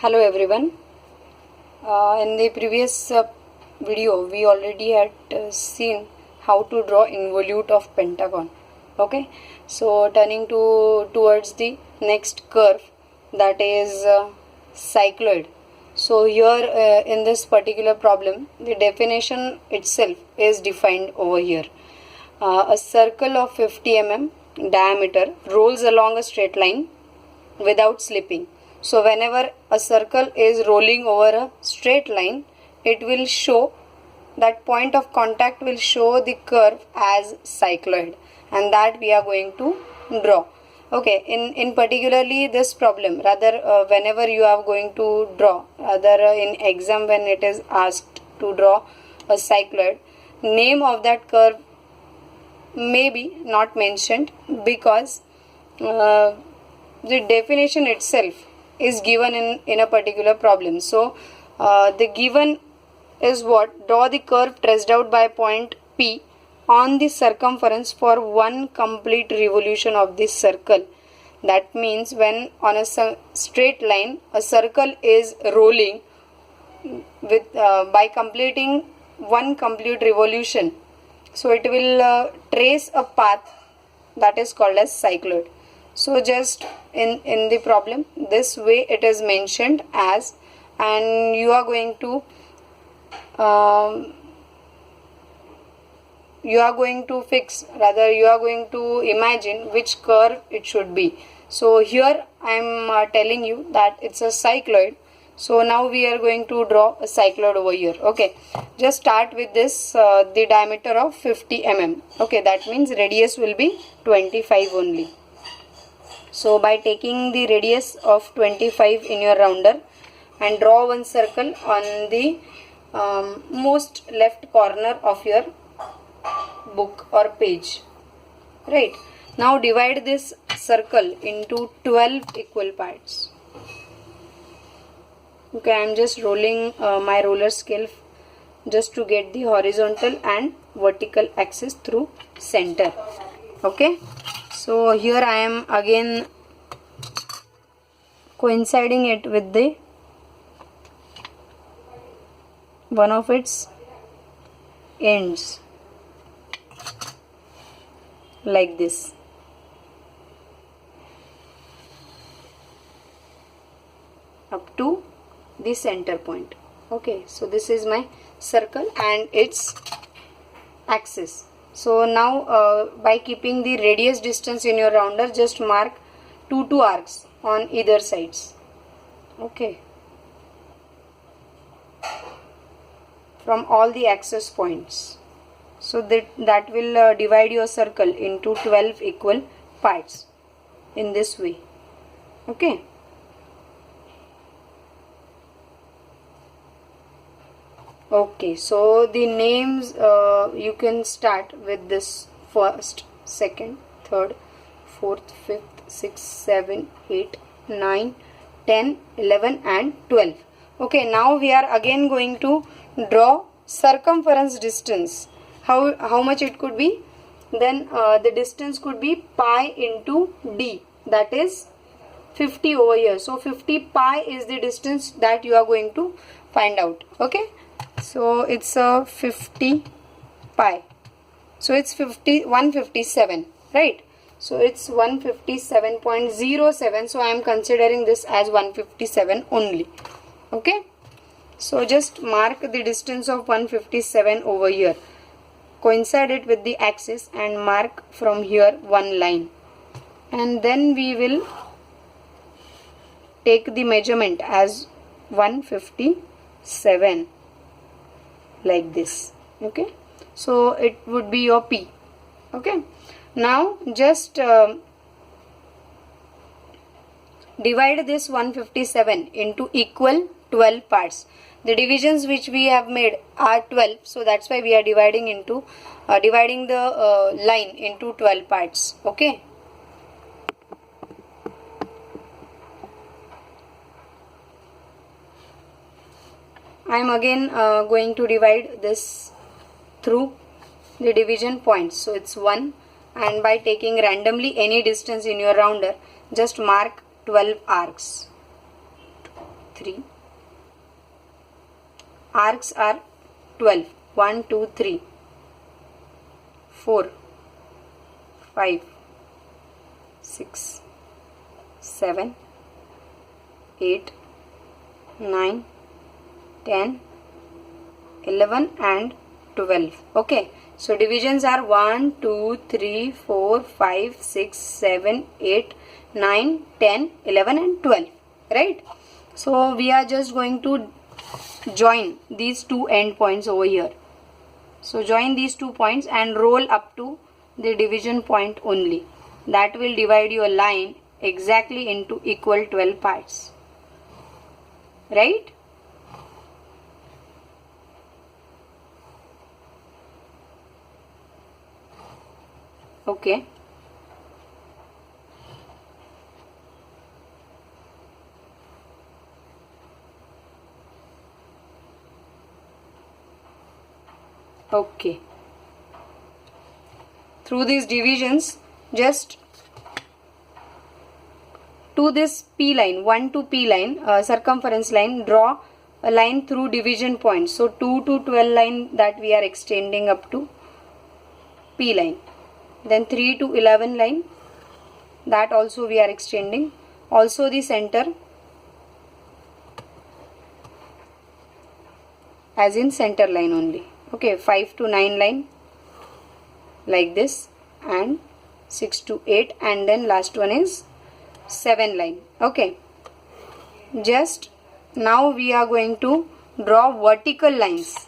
Hello everyone. In the previous video, we already had seen how to draw involute of pentagon. Okay, so turning towards the next curve, that is cycloid. So here in this particular problem, the definition itself is defined over here. A circle of 50 mm diameter rolls along a straight line without slipping. So whenever a circle is rolling over a straight line, it will show that point of contact will show the curve as cycloid, and that we are going to draw. Okay, in particularly this problem, rather whenever you are going to draw, rather in exam when it is asked to draw a cycloid, name of that curve may be not mentioned because the definition itself is given in a particular problem. So the given is what? Draw the curve traced out by point P on the circumference for one complete revolution of this circle. That means when on a straight line a circle is rolling with by completing one complete revolution, so it will trace a path that is called as cycloid. So just in the problem, this way it is mentioned as, and you are going to fix, rather you are going to imagine which curve it should be. So here I am telling you that it's a cycloid. So now we are going to draw a cycloid over here. Okay, just start with this the diameter of 50 mm. Okay, that means radius will be 25 only. So by taking the radius of 25 in your rounder and draw one circle on the most left corner of your book or page. Right. Now divide this circle into 12 equal parts. Okay, I am just rolling my roller scale just to get the horizontal and vertical axis through center. Okay. So here I am again coinciding it with the one of its ends like this. Up to the center point. Okay, so this is my circle and its axis. So now by keeping the radius distance in your rounder, just mark 2 arcs on either sides. Okay, from all the axis points. So that will divide your circle into 12 equal parts in this way. Okay. Okay, so the names you can start with this first, second, third, fourth, fifth, sixth, 7, 8, 9, 10, 11 and 12. Okay, now we are again going to draw circumference distance. How much it could be? Then the distance could be pi into d, that is 50 over here. So 50 pi is the distance that you are going to find out. Okay. So it's a 50 pi. So it's 157, right? So it's 157.07. So I am considering this as 157 only. Okay. So just mark the distance of 157 over here. Coincide it with the axis and mark from here one line. And then we will take the measurement as 157. Like this. Okay, so it would be your P. Okay, now just divide this 157 into equal 12 parts. The divisions which we have made are 12, so that's why we are dividing into dividing the line into 12 parts. Okay. I am again going to divide this through the division points. So it's 1, and by taking randomly any distance in your rounder, just mark 12 arcs. 3. Arcs are 12. 1, 2, 3, 4, 5, 6, 7, 8, 9, 10, 11 and 12. Okay, so divisions are 1, 2, 3, 4, 5, 6, 7, 8, 9, 10, 11 and 12. Right? So we are just going to join these two end points over here. So join these 2 points and roll up to the division point only. That will divide your line exactly into equal 12 parts. Right? Okay. Okay. Through these divisions, just to this P line, 1 to P line, circumference line, draw a line through division points. So 2 to 12 line that we are extending up to P line. Then 3 to 11 line, that also we are extending. Also the center, as in center line only. Okay, 5 to 9 line like this, and 6 to 8, and then last one is 7 line. Okay, just now we are going to draw vertical lines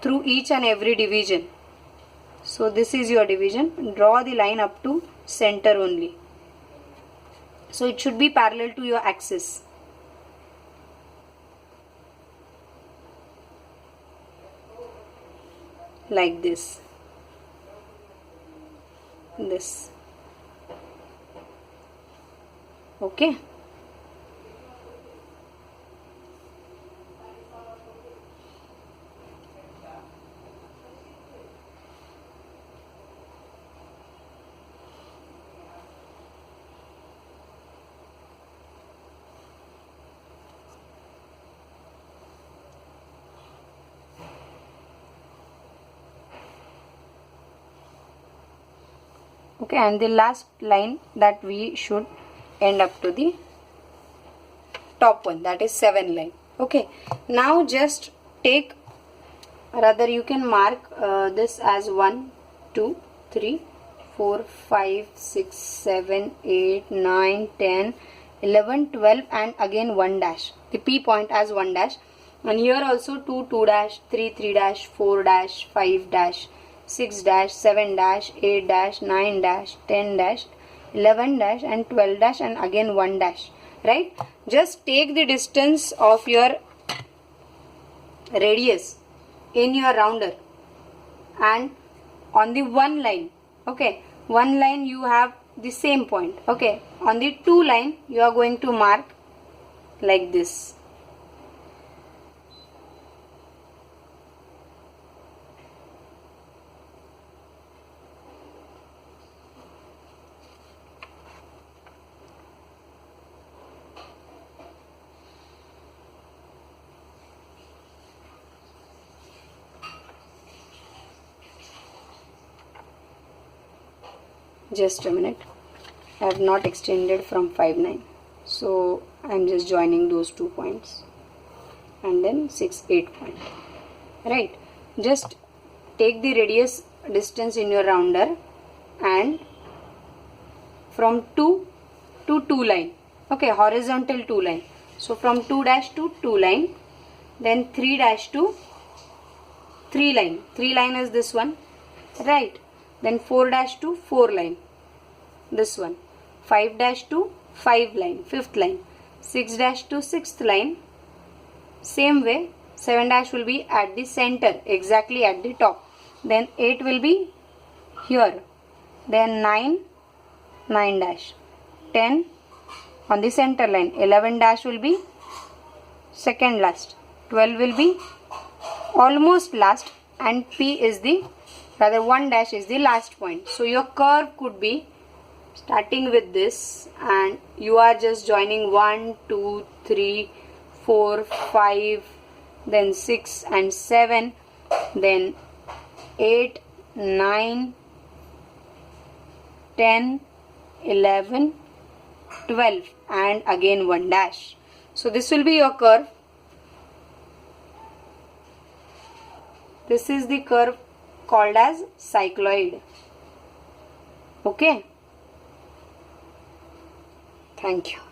through each and every division. So this is your division. Draw the line up to center only. So it should be parallel to your axis. Like this. This. Okay. Okay, and the last line that we should end up to the top one, that is 7 line. Okay, now just take, rather you can mark this as 1, 2, 3, 4, 5, 6, 7, 8, 9, 10, 11, 12 and again 1 dash. The P point as 1 dash. And here also 2, 2 dash, 3, 3 dash, 4 dash, 5 dash, 6 dash, 7 dash, 8 dash, 9 dash, 10 dash, 11 dash and 12 dash and again 1 dash. Right? Just take the distance of your radius in your rounder and on the one line. Okay, one line you have the same point. Okay, on the 2 line you are going to mark like this. Just a minute, I have not extended from 5, 9, so I am just joining those 2 points and then 6, 8 point. Right, just take the radius distance in your rounder and from 2 to 2 line. Okay, horizontal 2 line. So from 2 dash to 2 line, then 3 dash to 3 line. 3 line is this one. Right, then 4 dash to 4 line, this one. 5 dash to 5 line, 5th line. 6 dash to 6th line. Same way 7 dash will be at the center, exactly at the top. Then 8 will be here. Then 9, 9 dash. 10 on the center line. 11 dash will be second last. 12 will be almost last, and P is the, rather 1 dash is the last point. So your curve could be starting with this, and you are just joining 1 2 3 4 5, then 6 and 7, then 8 9 10 11 12, and again 1 dash. So this will be your curve. This is the curve called as cycloid. Okay. Thank you.